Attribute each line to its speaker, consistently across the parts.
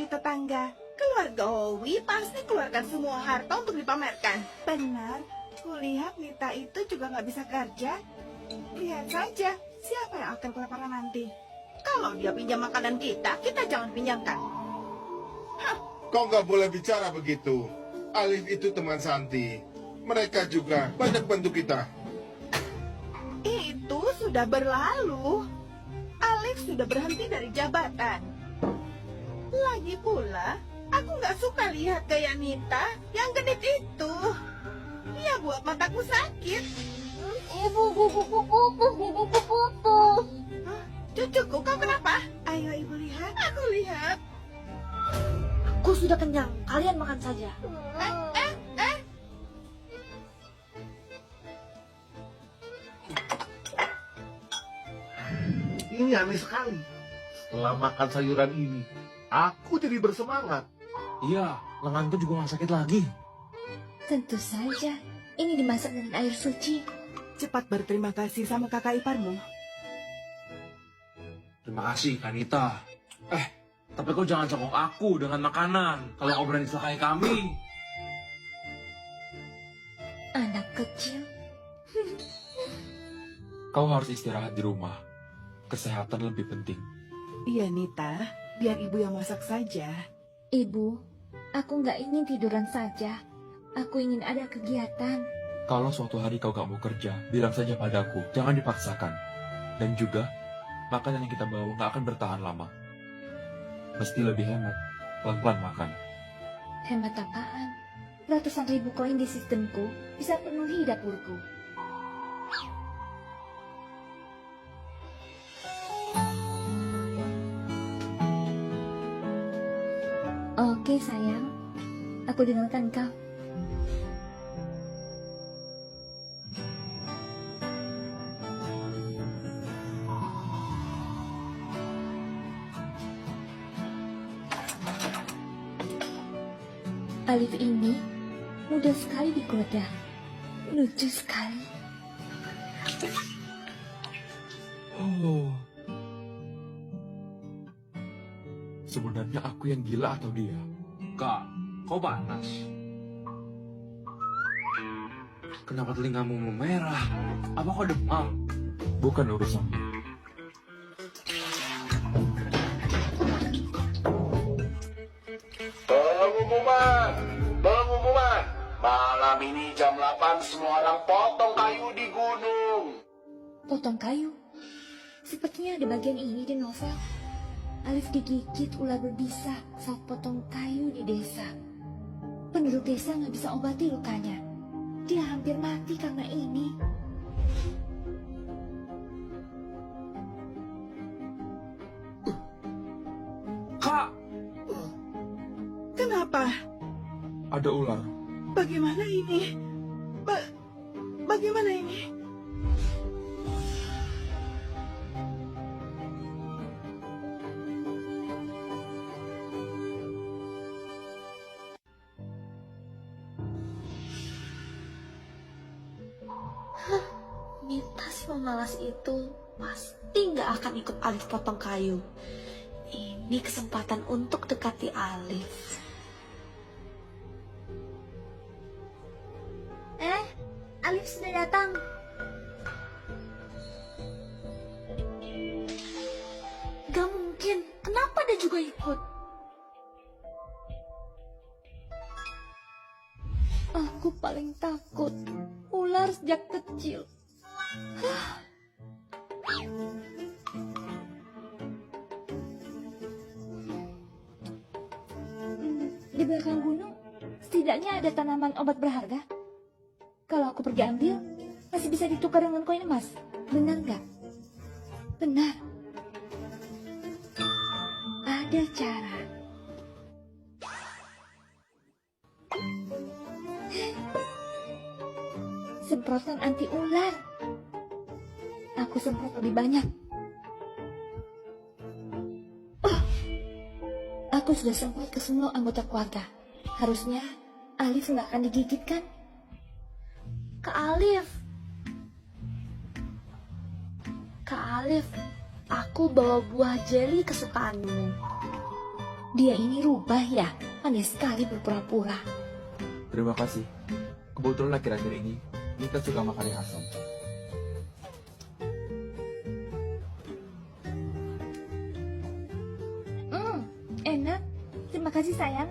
Speaker 1: di tetangga. Keluarga Owi pasti keluarkan semua harta untuk dipamerkan. Benar, kulihat Nita itu juga nggak bisa kerja. Lihat saja, siapa yang akan kelaparan nanti? Kalau dia pinjam makanan kita, kita jangan pinjamkan.
Speaker 2: Kau nggak boleh bicara begitu. Alif itu teman Santi. Mereka juga banyak bantu kita.
Speaker 1: Itu sudah berlalu. Alif sudah berhenti dari jabatan. Lagi pula, aku nggak suka lihat gaya Nita yang genit itu. Dia buat mataku sakit.
Speaker 3: Ibu, buku putus.
Speaker 1: Hah? Cucuku, kau kenapa? Ayo ibu lihat. Aku lihat.
Speaker 3: Aku sudah kenyang, kalian makan saja.
Speaker 1: Eh.
Speaker 4: Ini aneh sekali. Setelah makan sayuran ini, aku jadi bersemangat.
Speaker 5: Iya, lenganku juga gak sakit lagi.
Speaker 3: Tentu saja, ini dimasak dengan air suci.
Speaker 1: Cepat berterima kasih sama kakak iparmu.
Speaker 5: Terima kasih, Kanita. Tapi kau jangan cokok aku dengan makanan. Kalau kau berani celakai kami.
Speaker 3: Anak kecil.
Speaker 5: Kau harus istirahat di rumah. Kesehatan lebih penting.
Speaker 1: Iya Nita, biar ibu yang masak saja.
Speaker 3: Ibu, aku nggak ingin tiduran saja. Aku ingin ada kegiatan.
Speaker 5: Kalau suatu hari kau gak mau kerja, bilang saja padaku. Jangan dipaksakan. Dan juga, makanan yang kita bawa gak akan bertahan lama. Mesti lebih hemat. Pelan-pelan makan.
Speaker 3: Hemat apaan? Ratusan ribu koin di sistemku bisa penuhi dapurku. Oke sayang, aku dengarkan kau. Alif ini mudah sekali digoda, lucu sekali.
Speaker 5: Oh. Sebenarnya aku yang gila atau dia? Kak, kau panas. Kenapa telingamu memerah? Apa kau demam? Bukan urusan.
Speaker 2: Pengumuman. Malam ini jam 8 semua orang potong kayu di gunung.
Speaker 3: Potong kayu? Sepertinya ada bagian ini di novel. Alif digigit ular berbisa saat potong kayu di desa. Penduduk desa nggak bisa obati lukanya. Dia hampir mati karena ini.
Speaker 5: Kak,
Speaker 1: Kenapa?
Speaker 5: ada ular.
Speaker 1: Bagaimana ini? Bagaimana ini?
Speaker 3: Nita si pemalas itu pasti nggak akan ikut Alif potong kayu. Ini kesempatan untuk dekati Alif. Alif sudah datang. Gak mungkin, kenapa dia juga ikut? Aku paling takut ular sejak kecil. Di belakang gunung, setidaknya ada tanaman obat berharga. Kalau aku pergi ambil, masih bisa ditukar dengan koin emas. Benar nggak? Benar. Ada cara. Semprotan anti ular. Aku semprot lebih banyak. Aku sudah semprot ke semua anggota keluarga. Harusnya Alif nggak akan digigit kan? Kak Alif, aku bawa buah jeli kesukaanmu. Dia ini rubah ya, pandai sekali berpura-pura.
Speaker 5: Terima kasih. Kebetulan akhir-akhir ini Nita suka makan yang asam.
Speaker 3: Enak. Terima kasih sayang.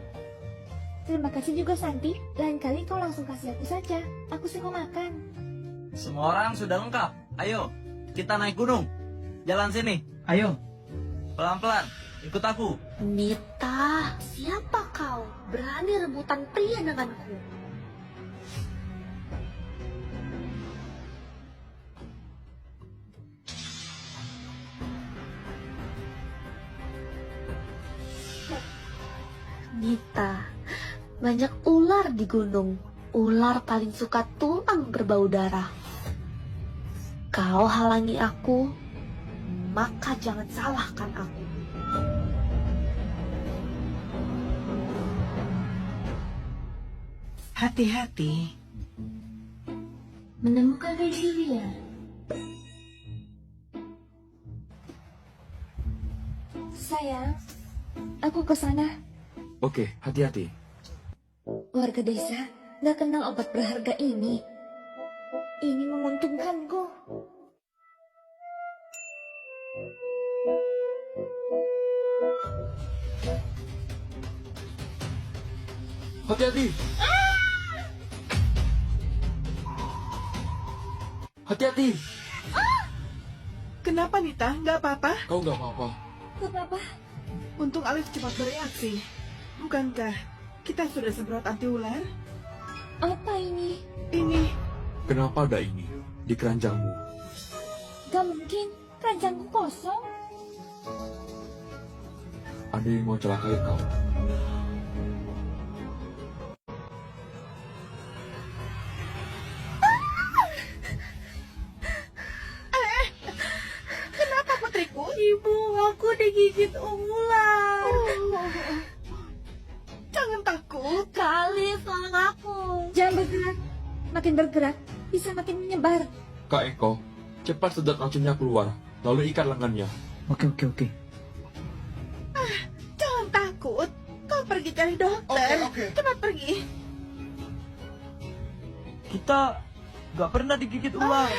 Speaker 3: Terima kasih juga Santi. Lain kali kau langsung kasih aku saja. Aku suka makan.
Speaker 6: Semua orang sudah lengkap. Ayo, kita naik gunung. Jalan sini. Ayo. Pelan-pelan. Ikut aku.
Speaker 7: Nita, siapa kau? Berani rebutan pria denganku. Nita, banyak ular di gunung. Ular paling suka tulang berbau darah. Kau halangi aku, maka jangan salahkan aku.
Speaker 1: Hati-hati.
Speaker 3: Menemukan Virgilia. Sayang, aku ke sana.
Speaker 5: Oke, hati-hati.
Speaker 3: Warga desa nggak kenal obat berharga ini. Ini menguntungkanku.
Speaker 5: Hati-hati. Hati-hati.
Speaker 1: Kenapa Nita? Nggak apa-apa?
Speaker 5: Kau nggak apa-apa.
Speaker 3: Gak apa-apa.
Speaker 1: Untung Alif cepat bereaksi. Bukankah kita sudah semprot anti ular?
Speaker 3: Apa ini?
Speaker 1: Ini
Speaker 5: Kenapa ada ini di keranjangmu?
Speaker 3: Gak mungkin. Keranjangku kosong.
Speaker 5: Ada yang mau celakai kau.
Speaker 1: kenapa putriku?
Speaker 7: Ibu, aku digigit ular.
Speaker 1: Jangan takut.
Speaker 7: Kali tolong aku.
Speaker 3: Jangan bergerak. Makin bergerak, bisa makin menyebar.
Speaker 5: Kak Eko, cepat sedot racunnya keluar, lalu ikat lengannya.
Speaker 6: Oke.
Speaker 1: Jangan takut. Kau pergi cari dokter.
Speaker 2: Oke.
Speaker 1: Cepat pergi.
Speaker 6: Kita gak pernah digigit ular.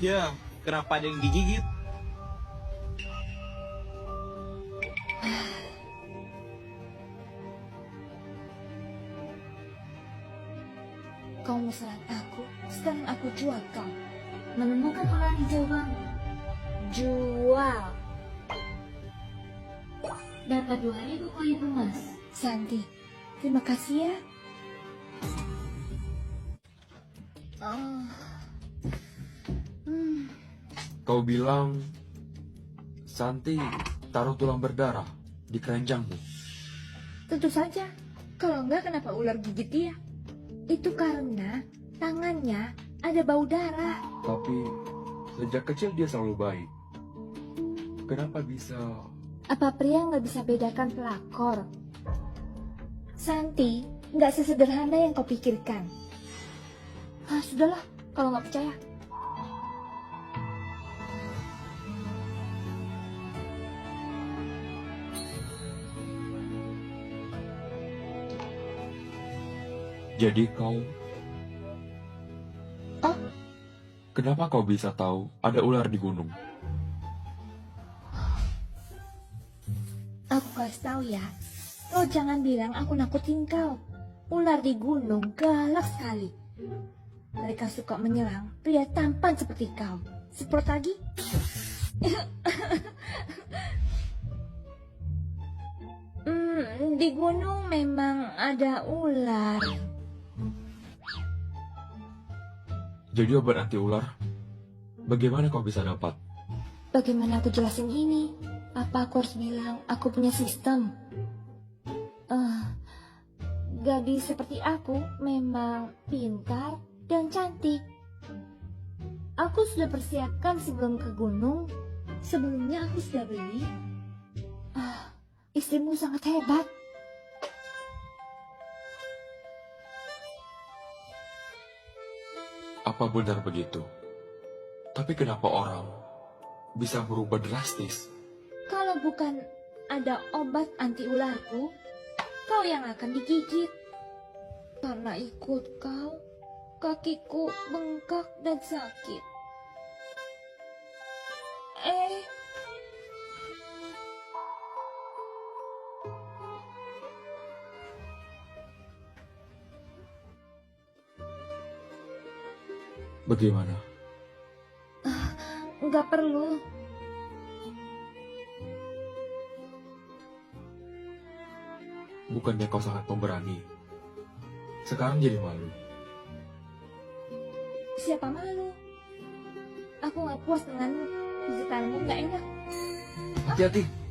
Speaker 6: Ya, kenapa ada yang digigit?
Speaker 3: Kau mau serang aku, sekarang aku jual kau. Menemukan ular hijau baru. Jual. Dapat 2.000 koin emas. Santi, terima kasih ya.
Speaker 5: Kau bilang Santi taruh tulang berdarah di keranjangmu.
Speaker 3: Tentu saja. Kalau enggak, kenapa ular gigit dia? Itu karena tangannya ada bau darah.
Speaker 5: Tapi sejak kecil dia selalu baik. Kenapa bisa?
Speaker 3: Apa pria nggak bisa bedakan pelakor? Santi nggak sesederhana yang kau pikirkan. Sudahlah, kalau nggak percaya.
Speaker 5: Jadi kau...
Speaker 3: Oh?
Speaker 5: Kenapa kau bisa tahu ada ular di gunung?
Speaker 3: Aku kasih tahu ya. Kau jangan bilang aku nakutin kau. Ular di gunung galak sekali. Mereka suka menyerang pria tampan seperti kau. Semprot lagi. Di gunung memang ada ular.
Speaker 5: Jadi obat anti ular, bagaimana kau bisa dapat?
Speaker 3: Bagaimana aku jelasin ini? Apa aku harus bilang aku punya sistem? Gadis seperti aku memang pintar dan cantik. Aku sudah persiapkan sebelum ke gunung. Sebelumnya aku sudah beli. Istrimu sangat hebat.
Speaker 5: Apa benar begitu? Tapi kenapa orang bisa berubah drastis?
Speaker 3: Kalau bukan ada obat anti ularku, kau yang akan digigit. Karena ikut kau, kakiku bengkak dan sakit.
Speaker 5: Bagaimana?
Speaker 3: Nggak perlu.
Speaker 5: Bukannya kau sangat pemberani? Sekarang jadi malu.
Speaker 3: Siapa malu? Aku nggak puas dengan pijitanmu, nggak enak.
Speaker 5: Hati-hati.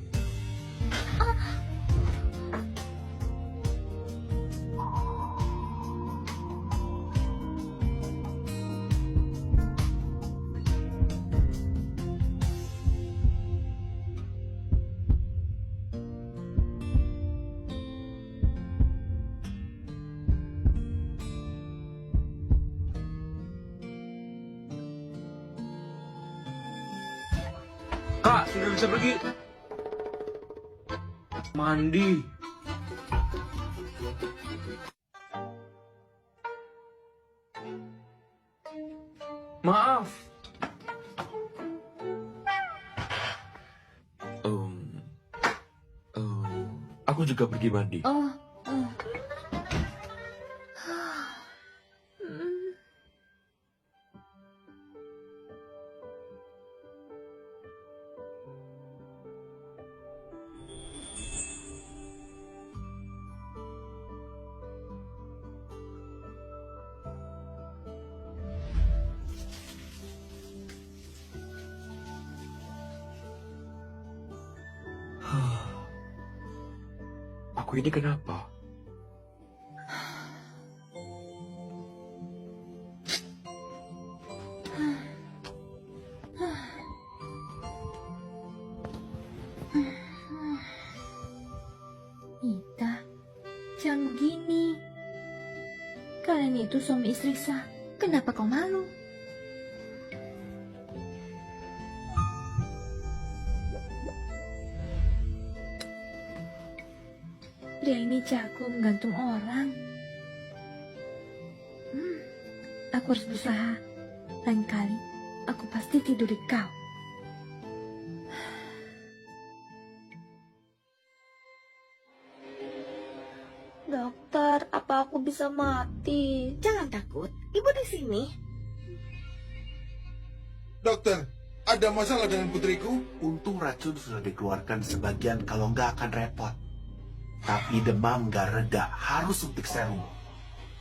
Speaker 5: Kak, sudah bisa pergi. Mandi. Maaf. Aku juga pergi mandi.
Speaker 3: Oh.
Speaker 5: Aku ini kenapa?
Speaker 3: Nita, jangan begini. Kalian itu suami istri sah. Kenapa kau malu? Dia ini jago menggantung orang. Aku harus berusaha. Lain kali, aku pasti tidur di kau.
Speaker 7: Dokter, apa aku bisa mati?
Speaker 1: Jangan takut, ibu di sini.
Speaker 2: Dokter, ada masalah dengan putriku?
Speaker 4: Untung racun sudah dikeluarkan sebagian, kalau nggak akan repot. Tapi demam nggak reda, harus suntik serum.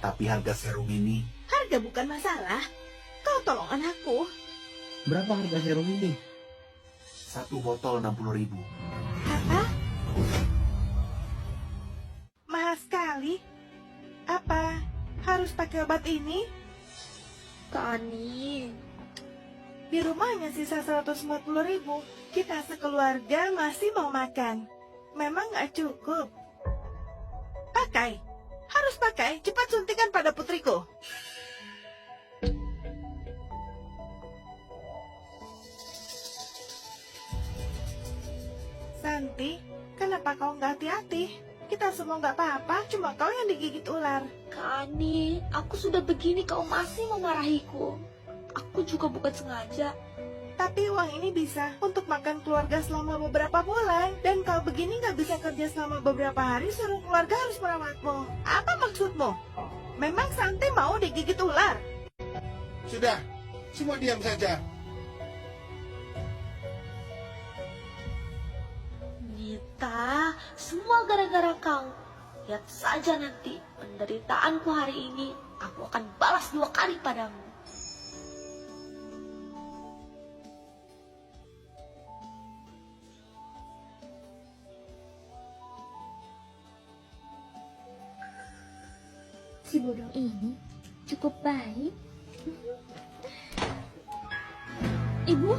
Speaker 4: Tapi harga serum ini
Speaker 1: Harga bukan masalah. Kau tolong anakku.
Speaker 6: Berapa harga serum ini?
Speaker 4: 1 botol 60.000.
Speaker 1: Apa? Mahal sekali. Apa harus pakai obat ini?
Speaker 7: Kak Ani,
Speaker 1: Di rumahnya sisa 140.000. Kita sekeluarga masih mau makan. Memang nggak cukup. Pakai. Harus pakai. Cepat suntikan pada putriku. Santi, kenapa kau nggak hati-hati? Kita semua nggak apa-apa, cuma kau yang digigit ular.
Speaker 7: Kak Ani, aku sudah begini kau masih memarahiku. Aku juga bukan sengaja.
Speaker 1: Tapi uang ini bisa untuk makan keluarga selama beberapa bulan. Dan kau begini nggak bisa kerja selama beberapa hari, suruh keluarga harus merawatmu. Apa maksudmu? Memang Santi mau digigit ular?
Speaker 2: Sudah, semua diam saja.
Speaker 7: Nita, semua gara-gara kau. Lihat saja nanti penderitaanku hari ini. Aku akan balas 2 kali padamu.
Speaker 3: Si bodoh ini cukup baik. Ibu?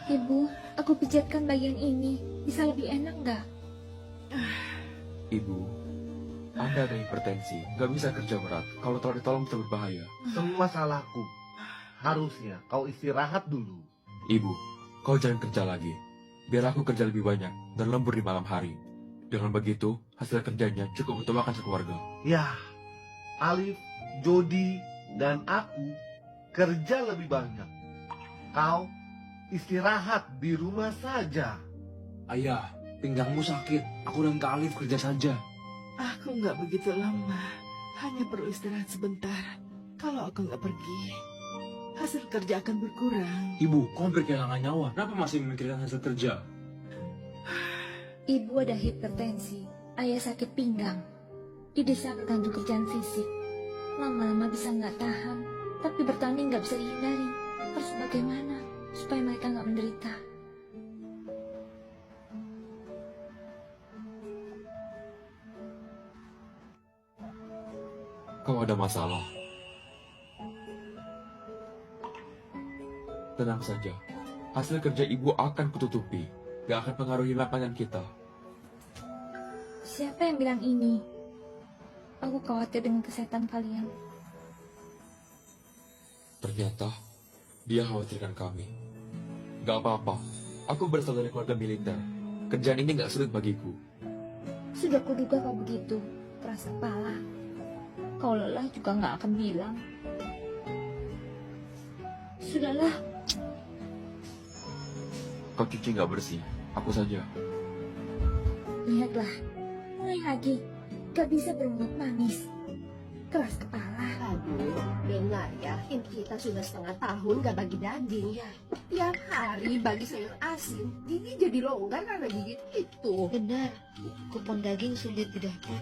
Speaker 3: Ibu, aku pijatkan bagian ini. Bisa lebih enak nggak?
Speaker 5: Ibu, Anda ada hipertensi, nggak bisa kerja berat. Kalau telat ditolong bisa berbahaya.
Speaker 8: Semua salahku. Harusnya kau istirahat dulu.
Speaker 5: Ibu, kau jangan kerja lagi. Biar aku kerja lebih banyak dan lembur di malam hari. Dengan begitu, hasil kerjanya cukup untuk makan sekeluarga.
Speaker 8: Ya, Alif, Jody, dan aku kerja lebih banyak. Kau istirahat di rumah saja.
Speaker 9: Ayah, pinggangmu sakit. Aku dan Kak Alif kerja saja.
Speaker 1: Aku nggak begitu lemah, hanya perlu istirahat sebentar. Kalau aku nggak pergi, hasil kerja akan berkurang.
Speaker 9: Ibu, kau hampir kehilangan nyawa. Kenapa masih memikirkan hasil kerja?
Speaker 3: Ibu ada hipertensi, ayah sakit pinggang. Di desa bergantung kerjaan fisik. Lama-lama bisa nggak tahan, tapi bertani nggak bisa dihindari. Harus bagaimana supaya mereka nggak menderita?
Speaker 5: Kau ada masalah. Tenang saja, hasil kerja ibu akan kututupi. Gak akan pengaruhi makanan kita.
Speaker 3: Siapa yang bilang ini? Aku khawatir dengan kesehatan kalian.
Speaker 5: Ternyata, dia khawatirkan kami. Gak apa-apa, aku berasal dari keluarga militer. Kerjaan ini gak sulit bagiku.
Speaker 3: Sudah kuduga kau begitu, keras kepala. Kau lelah juga nggak akan bilang. Sudahlah,
Speaker 5: Kau cuci gak bersih, aku saja.
Speaker 3: lihatlah. Mulai lagi, gak bisa berbuat manis. Keras kepala.
Speaker 10: Aduh, dengar ya, ini kita sudah setengah tahun gak bagi daging. Tiap hari bagi sayur asin, gigi jadi longgar karena gigit itu.
Speaker 7: Benar, kupon daging sulit didapat.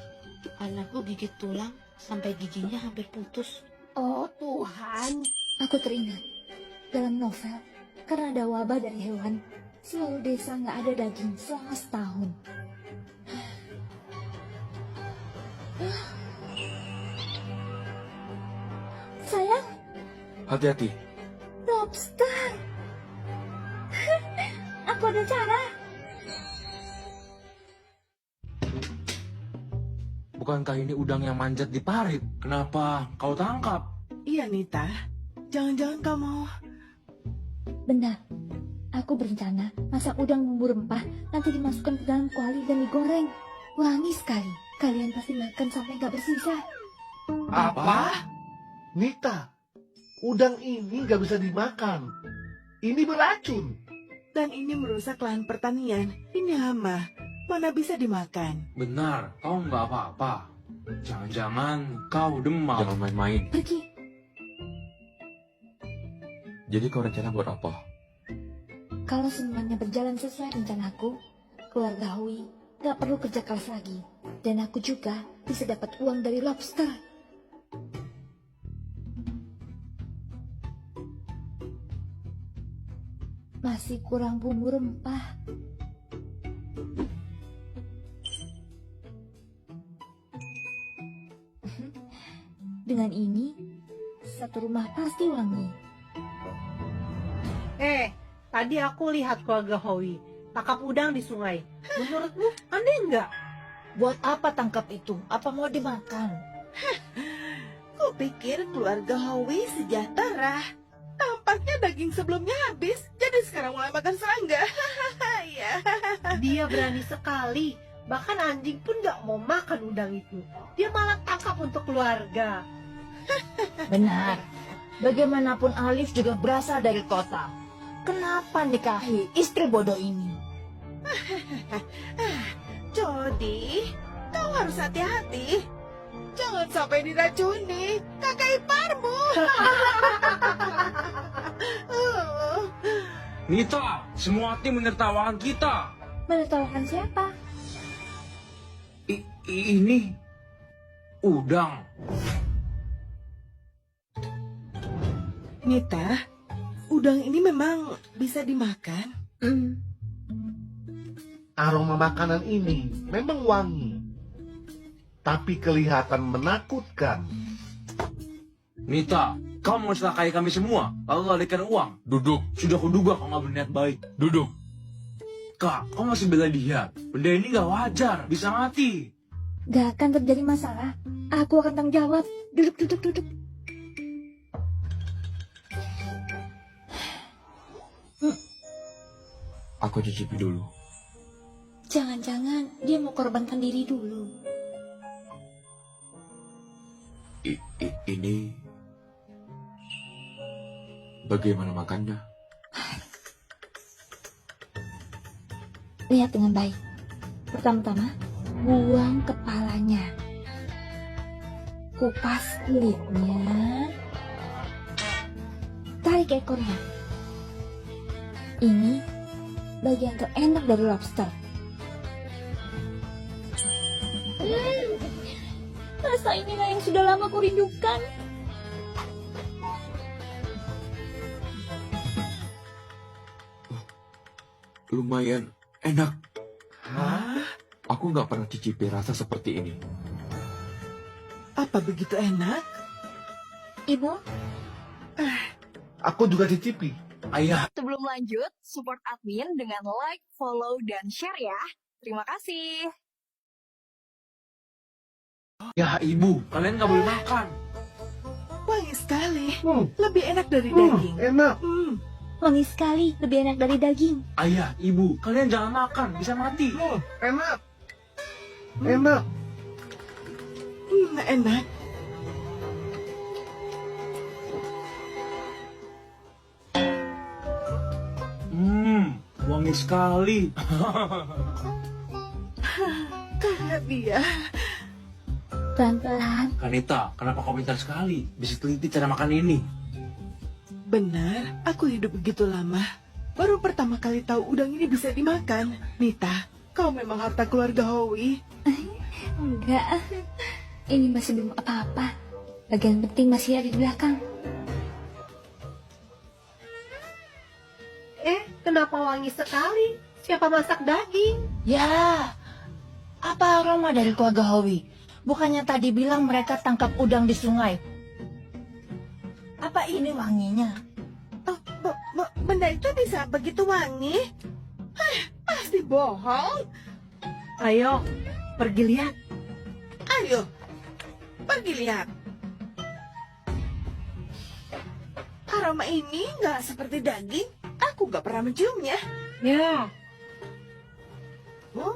Speaker 7: Anakku gigit tulang sampai giginya hampir putus.
Speaker 10: Oh Tuhan,
Speaker 3: Aku teringat, dalam novel, karena ada wabah dari hewan, selalu desa nggak ada daging selama setahun. Sayang,
Speaker 5: Hati-hati,
Speaker 3: lobster. Aku ada cara.
Speaker 9: Bukankah ini udang yang manjat di parit? Kenapa kau tangkap?
Speaker 1: Iya, Nita. Jangan-jangan kau mau...
Speaker 3: Benar, aku berencana masak udang bumbu rempah, nanti dimasukkan ke dalam kuali dan digoreng. Wangi sekali. Kalian pasti makan sampai nggak bersisa.
Speaker 8: Apa? Nita, udang ini gak bisa dimakan. Ini beracun.
Speaker 1: Dan ini merusak lahan pertanian. Ini hama. Mana bisa dimakan?
Speaker 9: Benar, kau nggak apa-apa. Jangan-jangan kau demam.
Speaker 5: jangan main-main.
Speaker 3: Pergi.
Speaker 5: Jadi kau rencana buat apa?
Speaker 3: Kalau semuanya berjalan sesuai rencanaku, keluarga Hui gak perlu kerja keras lagi. Dan aku juga bisa dapat uang dari lobster. Masih kurang bumbu rempah. Dengan ini, satu rumah pasti wangi.
Speaker 10: tadi aku lihat keluarga Howie tangkap udang di sungai. Menurutmu aneh nggak?
Speaker 3: Buat apa tangkap itu? Apa mau dimakan?
Speaker 1: Kupikir keluarga Howie sejahtera. Tampaknya daging sebelumnya habis, jadi sekarang mulai makan serangga. Ya.
Speaker 10: Dia berani sekali. Bahkan anjing pun nggak mau makan udang itu. Dia malah tangkap untuk keluarga.
Speaker 11: Benar. Bagaimanapun Alif juga berasal dari kota. Kenapa nikahi istri bodoh ini?
Speaker 1: Jody, kau harus hati-hati. Jangan sampai diracuni kakak iparmu.
Speaker 9: Nita, semua tim menertawakan kita.
Speaker 3: Menertawakan siapa?
Speaker 9: Ini udang.
Speaker 1: Nita, udang ini memang bisa dimakan?
Speaker 8: Aroma makanan ini memang wangi, tapi kelihatan menakutkan.
Speaker 9: Nita, kau mau celakai kami semua, lalu lalikan uang.
Speaker 5: Duduk,
Speaker 9: Sudah kuduga kau nggak berniat baik.
Speaker 5: duduk.
Speaker 9: Kak, kau masih bela dia? Benda ini gak wajar, bisa mati.
Speaker 3: Gak akan terjadi masalah. Aku akan tanggung jawab. Duduk, duduk, duduk.
Speaker 5: Aku cicipi dulu.
Speaker 3: Jangan-jangan dia mau korbankan diri dulu.
Speaker 5: Ini... Bagaimana makannya?
Speaker 3: Lihat dengan baik. Pertama-tama, buang kepalanya. Kupas kulitnya. Tarik ekornya. Ini bagian terenak dari lobster. Rasa inilah yang sudah lama ku rindukan.
Speaker 5: Lumayan enak.
Speaker 1: Hah?
Speaker 5: Aku nggak pernah cicipi rasa seperti ini.
Speaker 1: Apa begitu enak?
Speaker 3: Ibu,
Speaker 8: Aku juga cicipi.
Speaker 9: Ayah,
Speaker 12: Sebelum lanjut, support admin dengan like, follow, dan share ya. Terima kasih.
Speaker 9: ya ibu, kalian gak boleh makan.
Speaker 1: Wangi sekali.
Speaker 8: Hmm.
Speaker 1: Lebih enak dari daging.
Speaker 8: Enak.
Speaker 3: wangi sekali, lebih enak dari daging.
Speaker 9: Ayah, ibu, kalian jangan makan, bisa mati.
Speaker 8: Enak. Enak.
Speaker 1: Enak.
Speaker 9: Wangi sekali.
Speaker 1: Karena dia.
Speaker 3: Pelan-pelan.
Speaker 9: Kanita, kenapa kau pintar sekali? Bisa teliti cara makan ini.
Speaker 1: Benar, aku hidup begitu lama. Baru pertama kali tahu udang ini bisa dimakan. Nita, kau memang harta keluarga Howie.
Speaker 3: Enggak. Ini masih belum apa-apa. Bagian penting masih ada di belakang.
Speaker 10: Kenapa wangi sekali? Siapa masak daging?
Speaker 11: Ya, apa aroma dari keluarga Howie? Bukannya tadi bilang mereka tangkap udang di sungai. Apa ini wanginya?
Speaker 1: Oh, benda itu bisa begitu wangi? Pasti bohong.
Speaker 10: Ayo, pergi lihat.
Speaker 1: Ayo, pergi lihat. Aroma ini nggak seperti daging. Aku nggak pernah menciumnya.
Speaker 10: Ya,
Speaker 1: Huh?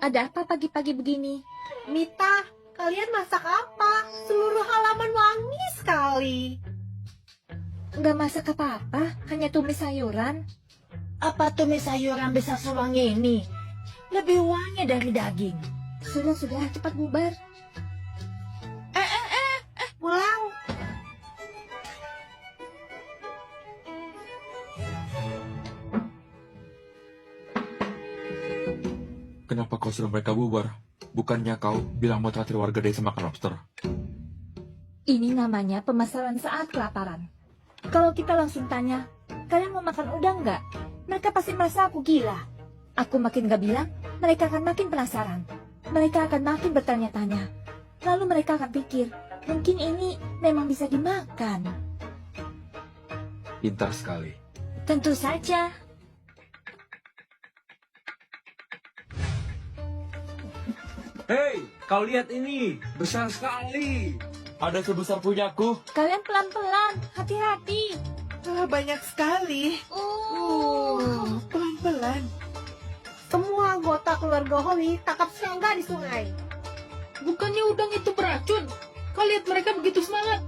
Speaker 3: Ada apa pagi-pagi begini?
Speaker 10: Mita, kalian masak apa? Seluruh halaman wangi sekali.
Speaker 3: Enggak masak apa-apa, hanya tumis sayuran.
Speaker 11: Apa tumis sayuran bisa sewangi ini? Lebih wangi dari daging.
Speaker 3: Sudah, cepat bubar.
Speaker 10: Pulang.
Speaker 5: Kenapa kau suruh mereka bubar? Bukannya kau bilang mau traktir warga desa makan lobster?
Speaker 3: Ini namanya pemasaran saat kelaparan. Kalau kita langsung tanya, kalian mau makan udang nggak? Mereka pasti merasa aku gila. Aku makin gak bilang, mereka akan makin penasaran. Mereka akan makin bertanya-tanya. Lalu mereka akan pikir, mungkin ini memang bisa dimakan.
Speaker 5: Pintar sekali.
Speaker 3: Tentu saja.
Speaker 9: Hei, kau lihat ini, besar sekali.
Speaker 5: Ada sebesar punyaku.
Speaker 3: Kalian pelan-pelan, hati-hati.
Speaker 1: Banyak sekali. Pelan-pelan.
Speaker 10: Semua anggota keluarga Howie tangkap serangga di sungai.
Speaker 12: Bukannya udang itu beracun? Kau lihat mereka begitu semangat.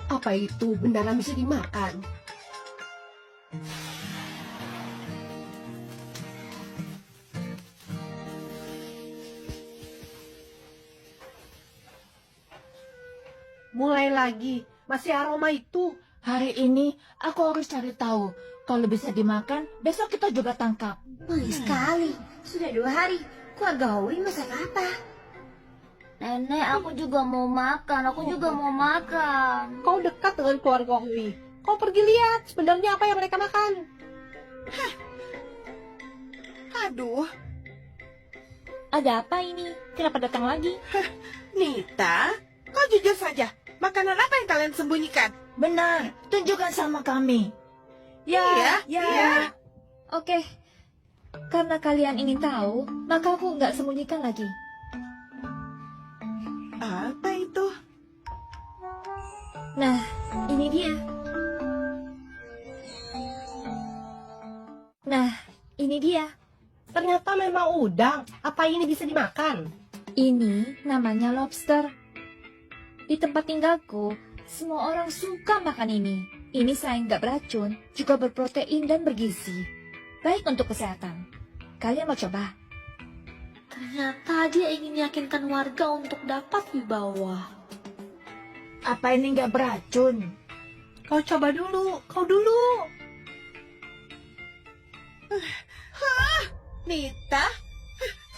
Speaker 10: Apa itu beneran bisa dimakan? Mulai lagi, masih aroma itu.
Speaker 11: Hari ini aku harus cari tahu. Kalau bisa dimakan, besok kita juga tangkap.
Speaker 3: Wangi sekali. Sudah 2 hari. Keluarga Howie masak apa?
Speaker 7: Nenek, aku juga mau makan.
Speaker 10: Kau dekat dengan keluarga Howie. Kau pergi lihat sebenarnya apa yang mereka makan.
Speaker 1: Aduh,
Speaker 3: Ada apa ini? Kenapa datang lagi?
Speaker 1: Nita, kau jujur saja. Makanan apa yang kalian sembunyikan?
Speaker 11: Benar, tunjukkan sama kami. Ya,
Speaker 1: Iya.
Speaker 3: Oke, karena kalian ingin tahu, maka aku nggak sembunyikan lagi.
Speaker 1: Apa itu?
Speaker 3: Nah, ini dia. Nah, ini dia.
Speaker 10: Ternyata memang udang. Apa ini bisa dimakan?
Speaker 3: Ini namanya lobster. Di tempat tinggalku, semua orang suka makan ini. Ini selain nggak beracun, juga berprotein dan bergizi. Baik untuk kesehatan. Kalian mau coba?
Speaker 7: Ternyata dia ingin yakinkan warga untuk dapat wibawa.
Speaker 11: Apa ini nggak beracun?
Speaker 10: Kau coba dulu. Kau dulu.
Speaker 1: Nita,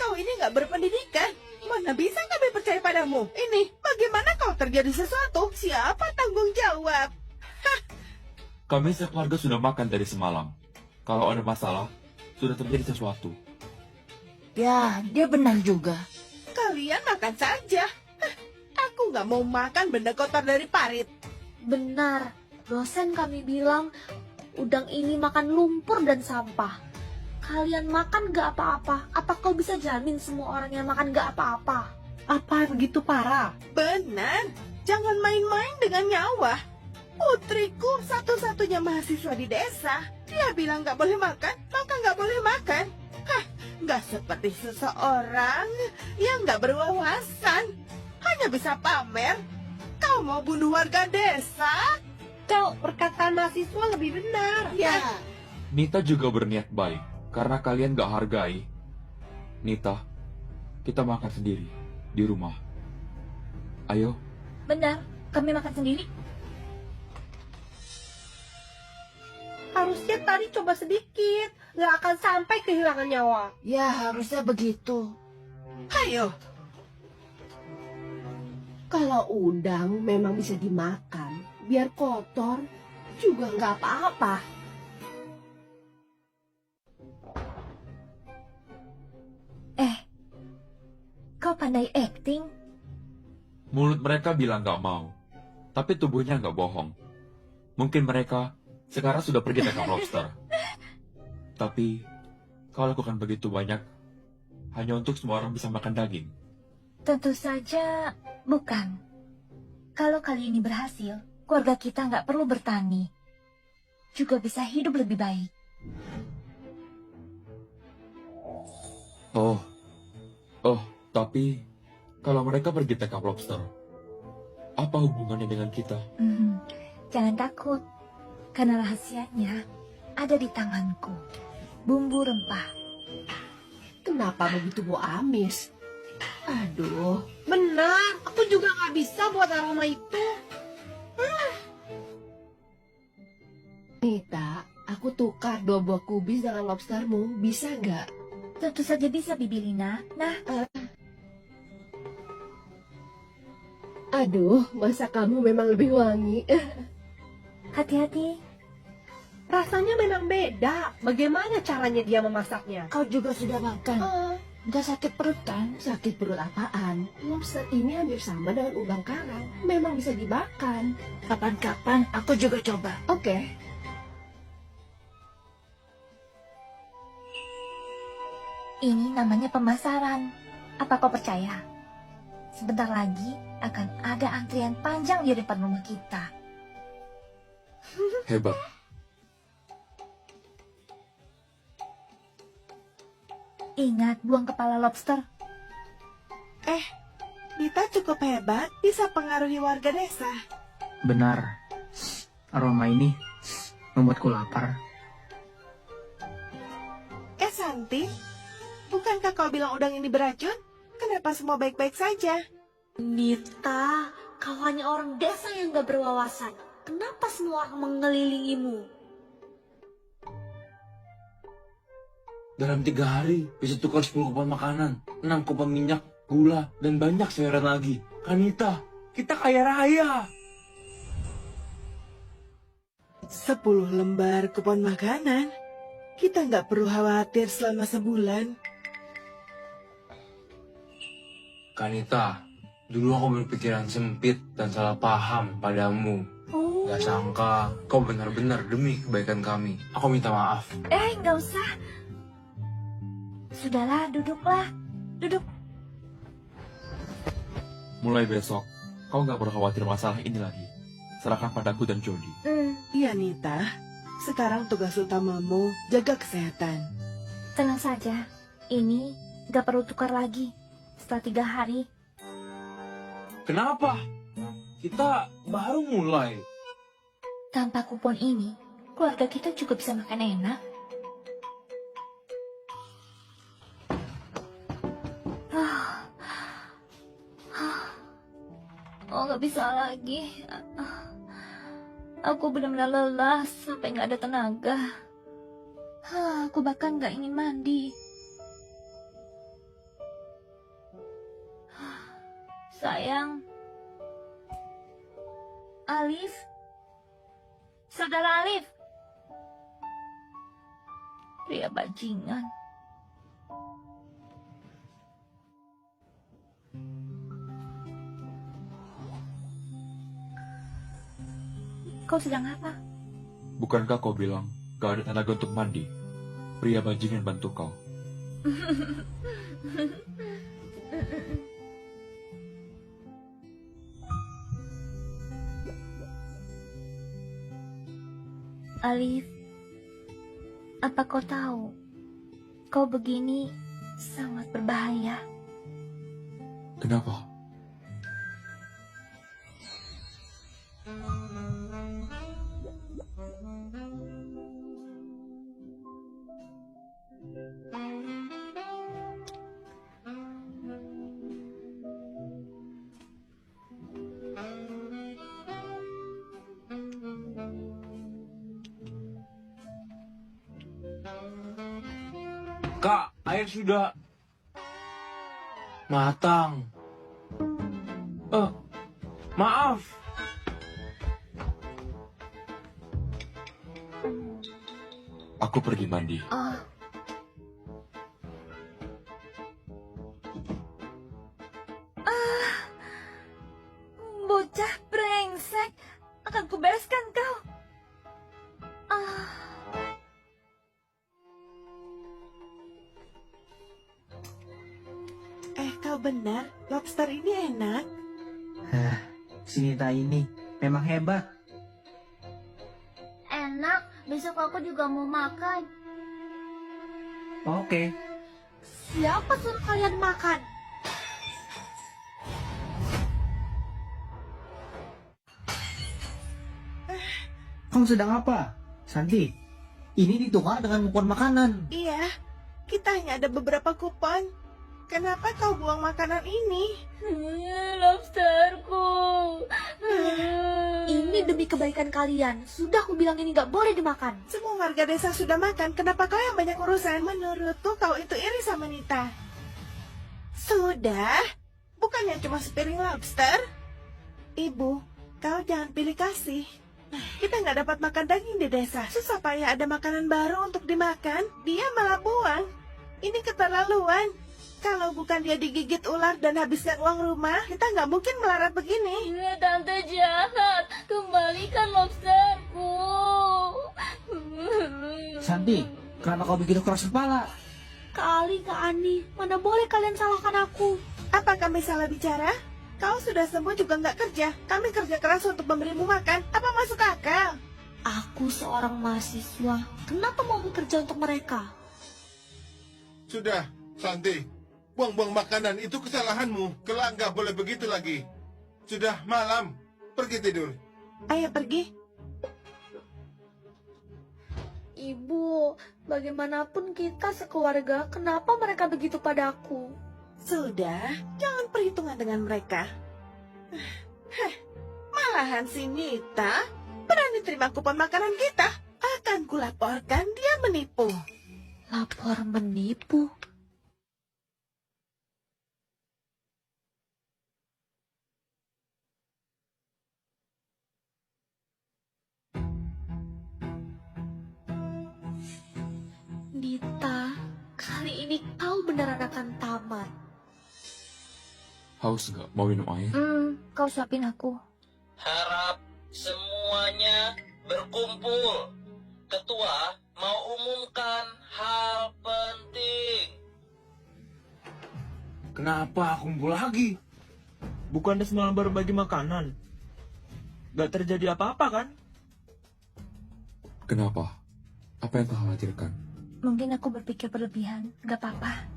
Speaker 1: kau ini nggak berpendidikan. Mana bisa kami percaya padamu? Ini, bagaimana kalau terjadi sesuatu? Siapa tanggung jawab?
Speaker 5: Kami sekeluarga sudah makan dari semalam. Kalau ada masalah, sudah terjadi sesuatu.
Speaker 11: Ya, dia benar juga.
Speaker 1: Kalian makan saja. Aku nggak mau makan benda kotor dari parit.
Speaker 7: Benar, dosen kami bilang udang ini makan lumpur dan sampah. Kalian makan gak apa-apa. Apa kau bisa jamin semua orang yang makan gak apa-apa?
Speaker 10: Apa begitu parah?
Speaker 1: Benar, jangan main-main dengan nyawa. Putriku satu-satunya mahasiswa di desa. Dia bilang nggak boleh makan, maka nggak boleh makan. Hah, nggak seperti seseorang yang nggak berwawasan. Hanya bisa pamer. Kau mau bunuh warga desa?
Speaker 10: Kau perkataan mahasiswa lebih benar.
Speaker 1: Ya.
Speaker 5: Nita juga berniat baik. Karena kalian gak hargai, Nita, kita makan sendiri di rumah. Ayo.
Speaker 3: Benar, kami makan sendiri.
Speaker 10: Harusnya tadi coba sedikit. Nggak akan sampai kehilangan nyawa.
Speaker 11: Ya, harusnya begitu.
Speaker 1: Ayo.
Speaker 10: Kalau udang memang bisa dimakan, biar kotor juga nggak apa-apa.
Speaker 3: Kau pandai acting?
Speaker 5: Mulut mereka bilang gak mau, tapi tubuhnya gak bohong. Mungkin mereka sekarang sudah pergi tangkap lobster. Tapi, kau lakukan begitu banyak, hanya untuk semua orang bisa makan daging.
Speaker 3: Tentu saja bukan. Kalau kali ini berhasil, keluarga kita nggak perlu bertani. Juga bisa hidup lebih baik.
Speaker 5: Oh, tapi kalau mereka pergi tangkap lobster, apa hubungannya dengan kita?
Speaker 3: Jangan takut, karena rahasianya ada di tanganku. Bumbu rempah.
Speaker 10: Kenapa begitu bau amis? Aduh, benar. Aku juga nggak bisa buat aroma itu. Nita, aku tukar 2 buah kubis dengan lobstermu. Bisa nggak?
Speaker 3: Tentu saja bisa, Bibi Lina. Nah,
Speaker 10: aduh, masak kamu memang lebih wangi.
Speaker 3: hati-hati.
Speaker 10: Rasanya memang beda. Bagaimana caranya dia memasaknya?
Speaker 11: Kau juga sudah makan. Nggak sakit perut kan?
Speaker 10: Sakit perut apaan? Lobster ini hampir sama dengan udang karang. Memang bisa dimakan.
Speaker 11: Kapan-kapan aku juga coba.
Speaker 10: Oke.
Speaker 3: Ini namanya pemasaran. Apa kau percaya? Sebentar lagi akan ada antrian panjang di depan rumah kita.
Speaker 5: Hebat.
Speaker 3: Ingat, buang kepala lobster.
Speaker 1: Nita cukup hebat, bisa pengaruhi warga desa.
Speaker 6: Benar. Aroma ini membuatku lapar.
Speaker 1: Santi, bukankah kau bilang udang ini beracun? Kenapa semua baik-baik saja?
Speaker 7: Nita, kau hanya orang desa yang gak berwawasan. Kenapa semua orang mengelilingimu?
Speaker 9: Dalam 3 hari bisa tukar 10 kupon makanan, 6 kupon minyak, gula, dan banyak sayuran lagi. Kanita, kita kaya raya.
Speaker 1: 10 lembar kupon makanan. Kita nggak perlu khawatir selama sebulan.
Speaker 9: Kanita, dulu aku berpikiran sempit dan salah paham padamu. Gak sangka kau benar-benar demi kebaikan kami. Aku minta maaf.
Speaker 3: Nggak usah. Sudahlah, duduklah. Duduk.
Speaker 5: Mulai besok, kau nggak perlu khawatir masalah ini lagi. Serahkan padaku dan Jody.
Speaker 1: Iya, Nita. Sekarang tugas utamamu jaga kesehatan.
Speaker 3: Tenang saja. Ini nggak perlu tukar lagi. Setelah 3 hari.
Speaker 9: Kenapa? Kita baru mulai.
Speaker 3: Tanpa kupon ini, keluarga kita juga bisa makan enak. Oh, nggak bisa lagi. Aku benar-benar lelah sampai nggak ada tenaga. Aku bahkan nggak ingin mandi. Sayang. Alif. Saudara Alif. Pria bajingan. Kau sedang apa?
Speaker 5: Bukankah kau bilang gak ada tenaga untuk mandi? Pria bajingan bantu kau.
Speaker 3: Alif, apa kau tahu? Kau begini sangat berbahaya.
Speaker 5: Kenapa?
Speaker 9: Kak, air sudah matang. Maaf.
Speaker 5: Aku pergi mandi.
Speaker 3: Bocah brengsek, akan kubereskan kau.
Speaker 1: Kau benar, lobster ini enak.
Speaker 6: Si Nita ini memang hebat.
Speaker 3: Enak, besok aku juga mau makan.
Speaker 6: Oke.
Speaker 7: Siapa suruh kalian makan?
Speaker 6: Kamu sedang apa, Santi? Ini ditukar dengan kupon makanan.
Speaker 1: Iya, kita hanya ada beberapa kupon. Kenapa kau buang makanan ini?
Speaker 3: Lobsterku.
Speaker 7: Ini demi kebaikan kalian. Sudah aku bilang ini gak boleh dimakan.
Speaker 1: Semua warga desa sudah makan, kenapa kau yang banyak urusan? Menurutku kau itu iri sama Nita. Sudah? Bukannya cuma sepiring lobster? Ibu, kau jangan pilih kasih. Kita nggak dapat makan daging di desa. Susah payah ada makanan baru untuk dimakan, dia malah buang. Ini keterlaluan. Kalau bukan dia digigit ular dan habiskan uang rumah, kita nggak mungkin melarat begini.
Speaker 3: Tante jahat, kembalikan lobsterku.
Speaker 6: Santi, kenapa kau begitu keras kepala?
Speaker 7: Kali Kak Ani, mana boleh kalian salahkan aku.
Speaker 1: Apa kami salah bicara? Kau sudah sembuh juga nggak kerja. Kami kerja keras untuk memberimu makan. Apa masuk akal?
Speaker 7: Aku seorang mahasiswa. Kenapa mau bekerja untuk mereka?
Speaker 2: Sudah, Santi. Buang-buang makanan itu kesalahanmu. Kelak nggak boleh begitu lagi. Sudah malam. Pergi tidur.
Speaker 1: Ayo pergi.
Speaker 7: Ibu, bagaimanapun kita sekeluarga, kenapa mereka begitu padaku?
Speaker 1: Sudah, jangan perhitungan dengan mereka. Malahan si Nita berani terima kupon makanan kita. Akan kulaporkan dia menipu.
Speaker 7: Lapor menipu? Nita, kali ini kau beneran akan tamat.
Speaker 5: Haus nggak? Mau minum air?
Speaker 3: Kau suapin aku.
Speaker 6: Harap semua semuanya berkumpul. Ketua mau umumkan hal penting.
Speaker 9: Kenapa kumpul lagi?
Speaker 6: Bukannya semalam baru bagi makanan? Gak terjadi apa-apa kan?
Speaker 5: Kenapa? Apa yang kau khawatirkan?
Speaker 7: Mungkin aku berpikir berlebihan, gak apa-apa.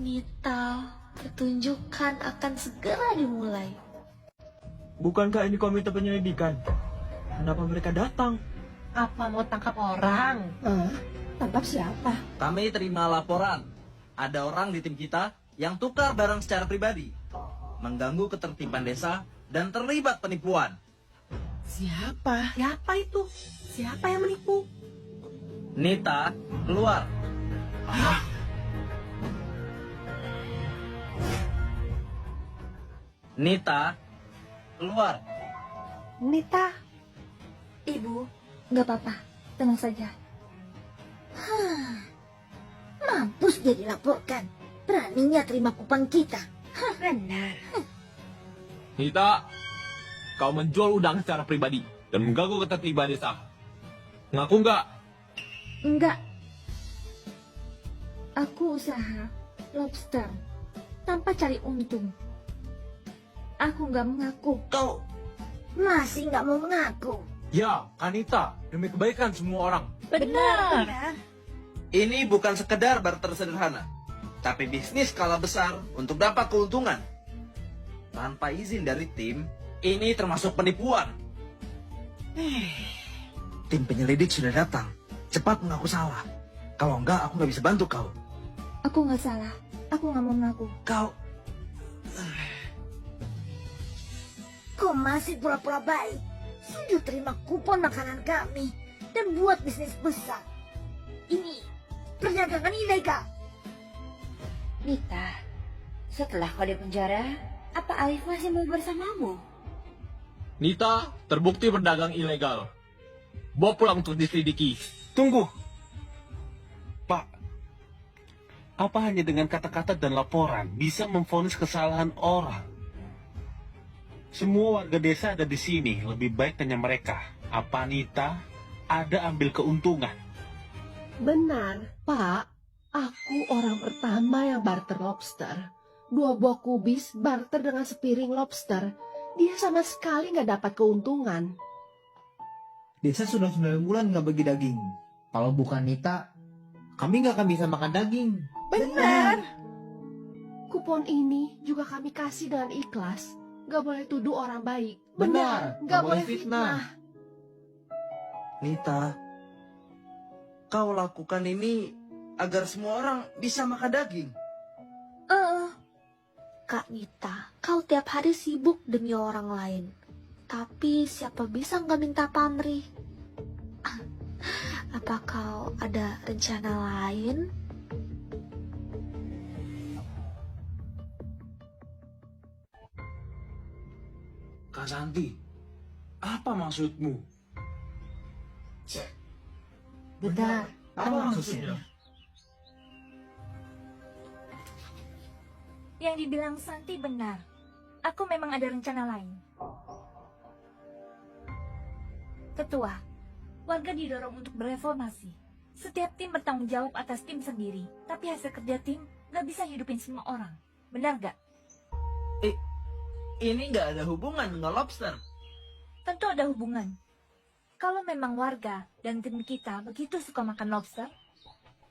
Speaker 7: Nita, pertunjukan akan segera dimulai.
Speaker 6: Bukankah ini komite penyelidikan? Kenapa mereka datang?
Speaker 10: Apa mau tangkap orang? Tangkap siapa?
Speaker 6: Kami terima laporan. Ada orang di tim kita yang tukar barang secara pribadi, mengganggu ketertiban desa, dan terlibat penipuan.
Speaker 10: Siapa? Siapa itu? Siapa yang menipu?
Speaker 6: Nita, keluar. Nita, keluar.
Speaker 10: Nita.
Speaker 7: Ibu, gak apa-apa, tenang saja.
Speaker 3: Mampus dia dilaporkan. Beraninya terima kupang kita.
Speaker 10: Benar.
Speaker 9: Nita, kau menjual udang secara pribadi dan mengganggu ketertiban desa. Ngaku nggak?
Speaker 3: Enggak. Aku usaha lobster tanpa cari untung. Aku nggak mengaku.
Speaker 6: Kau
Speaker 3: Masih nggak mau mengaku.
Speaker 9: Ya, Kanita, demi kebaikan semua orang.
Speaker 10: Benar.
Speaker 6: ini bukan sekedar barter sederhana, tapi bisnis skala besar untuk dapat keuntungan. Tanpa izin dari tim, ini termasuk penipuan. Tim penyelidik sudah datang. Cepat mengaku salah. Kalau enggak, aku nggak bisa bantu kau.
Speaker 3: Aku nggak salah. Aku nggak mau mengaku.
Speaker 6: Kau
Speaker 3: Kau masih pura-pura baik. Sudah terima kupon makanan kami dan buat bisnis besar. Ini perdagangan ilegal.
Speaker 11: Nita, setelah kau di penjara, apa Alif masih mau bersamamu?
Speaker 9: Nita terbukti berdagang ilegal. Bawa pulang untuk diselidiki.
Speaker 4: Tunggu. Pak, apa hanya dengan kata-kata dan laporan bisa memvonis kesalahan orang? Semua warga desa ada di sini, lebih baik tanya mereka. Apa Nita ada ambil keuntungan?
Speaker 10: Benar, Pak. Aku orang pertama yang barter lobster. 2 buah kubis barter dengan sepiring lobster. Dia sama sekali nggak dapat keuntungan.
Speaker 6: Desa sudah 9 bulan nggak bagi daging. Kalau bukan Nita, kami nggak akan bisa makan daging.
Speaker 10: Benar. Kupon ini juga kami kasih dengan ikhlas. Gak boleh tuduh orang baik.
Speaker 6: Benar,
Speaker 10: Gak
Speaker 6: nggak
Speaker 10: boleh
Speaker 6: boleh fitnah.
Speaker 10: fitnah.
Speaker 6: Nita, kau lakukan ini agar semua orang bisa makan daging.
Speaker 7: Kak Nita, kau tiap hari sibuk demi orang lain. Tapi siapa bisa nggak minta pamrih? Apa kau ada rencana lain?
Speaker 9: Kak Santi, apa maksudmu?
Speaker 10: Benar.
Speaker 6: Apa maksudnya?
Speaker 3: Yang dibilang Santi benar. Aku memang ada rencana lain. Ketua, warga didorong untuk bereformasi. Setiap tim bertanggung jawab atas tim sendiri, tapi hasil kerja tim nggak bisa hidupin semua orang. Benar nggak?
Speaker 6: Ini nggak ada hubungan dengan lobster.
Speaker 3: Tentu ada hubungan. Kalau memang warga dan tim kita begitu suka makan lobster,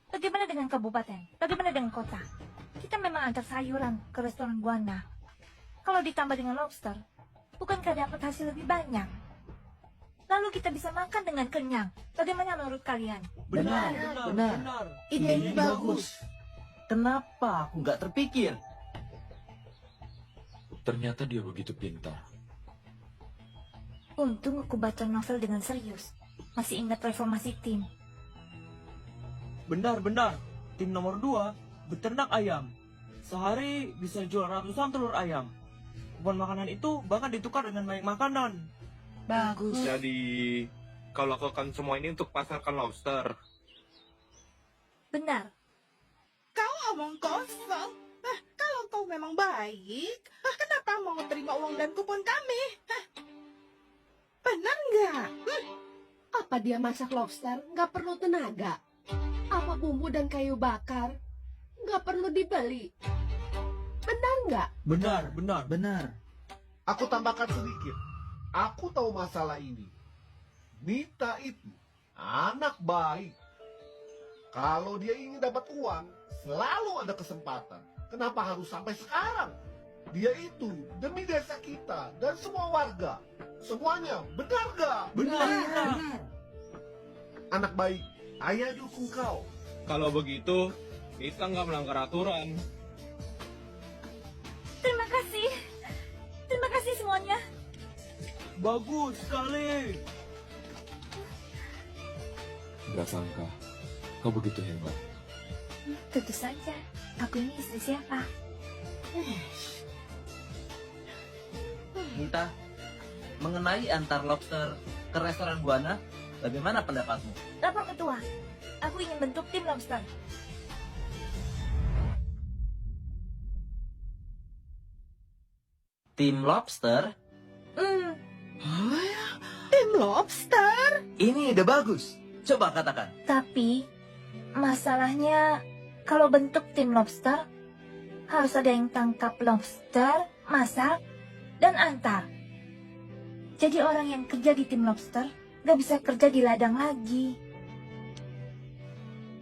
Speaker 3: bagaimana dengan kabupaten? Bagaimana dengan kota? Kita memang antar sayuran ke restoran Guana. Kalau ditambah dengan lobster, bukankah dapat hasil lebih banyak? Lalu kita bisa makan dengan kenyang. Bagaimana menurut kalian?
Speaker 6: Benar.
Speaker 10: Ide bagus.
Speaker 6: Kenapa aku nggak terpikir?
Speaker 5: Ternyata dia begitu pintar.
Speaker 3: Untung aku baca novel dengan serius. Masih ingat reformasi tim.
Speaker 6: Benar. Tim nomor 2 beternak ayam. Sehari bisa jual ratusan telur ayam. Kupon makanan itu bahkan ditukar dengan banyak makanan.
Speaker 10: Bagus.
Speaker 9: Jadi, kau lakukan semua ini untuk pasarkan lobster.
Speaker 3: Benar.
Speaker 1: Kau omong kosong. Kalau kau memang baik, kenapa mau terima uang dan kupon kami? Benar nggak?
Speaker 10: Apa dia masak lobster nggak perlu tenaga? Apa bumbu dan kayu bakar nggak perlu dibeli? Benar nggak?
Speaker 6: Benar.
Speaker 8: Aku tambahkan sedikit. Aku tahu masalah ini. Nita itu anak baik. Kalau dia ingin dapat uang, selalu ada kesempatan. Kenapa harus sampai sekarang? Dia itu demi desa kita dan semua warga. Semuanya, benar gak?
Speaker 6: Benar.
Speaker 8: Anak baik, ayah dukung kau.
Speaker 13: Kalau begitu, kita nggak melanggar aturan.
Speaker 3: Terima kasih. Terima kasih semuanya.
Speaker 6: Bagus sekali.
Speaker 5: Gak sangka, kau begitu hebat.
Speaker 3: Tentu saja. Aku ini istri siapa?
Speaker 6: Nita, mengenai antar lobster ke restoran Buana, bagaimana pendapatmu?
Speaker 3: Lapor ketua. Aku ingin bentuk tim lobster.
Speaker 6: Tim lobster?
Speaker 1: Tim lobster?
Speaker 6: Ini ide bagus. Coba katakan.
Speaker 3: Tapi masalahnya kalau bentuk tim lobster harus ada yang tangkap lobster, masak, dan antar. Jadi orang yang kerja di tim lobster gak bisa kerja di ladang lagi.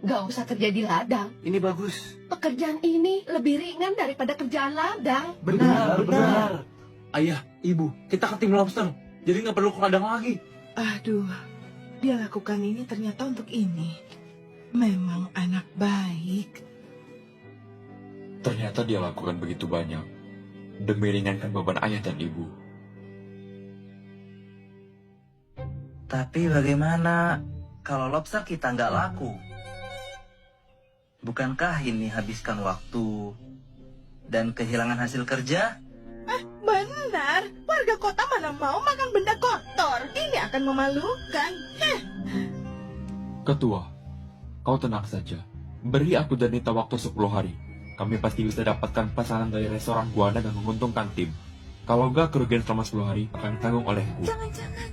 Speaker 10: Nggak usah kerja di ladang.
Speaker 6: Ini bagus.
Speaker 10: Pekerjaan ini lebih ringan daripada kerjaan ladang.
Speaker 6: Benar.
Speaker 9: Ayah, ibu, kita ke tim lobster. Jadi nggak perlu ke ladang lagi.
Speaker 1: Aduh, dia lakukan ini ternyata untuk ini. Memang anak baik.
Speaker 5: Ternyata dia lakukan begitu banyak demi ringankan beban ayah dan ibu.
Speaker 6: Tapi bagaimana kalau lobster kita nggak laku? Bukankah ini habiskan waktu dan kehilangan hasil kerja?
Speaker 1: Benar, warga kota mana mau makan benda kotor. Ini akan memalukan.
Speaker 5: Ketua, kau tenang saja. Beri aku dan Nita waktu 10 hari. Kami pasti bisa dapatkan pesanan dari restoran Buana dan menguntungkan tim. Kalau enggak, kerugian selama 10 hari akan ditanggung olehku.
Speaker 3: Jangan-jangan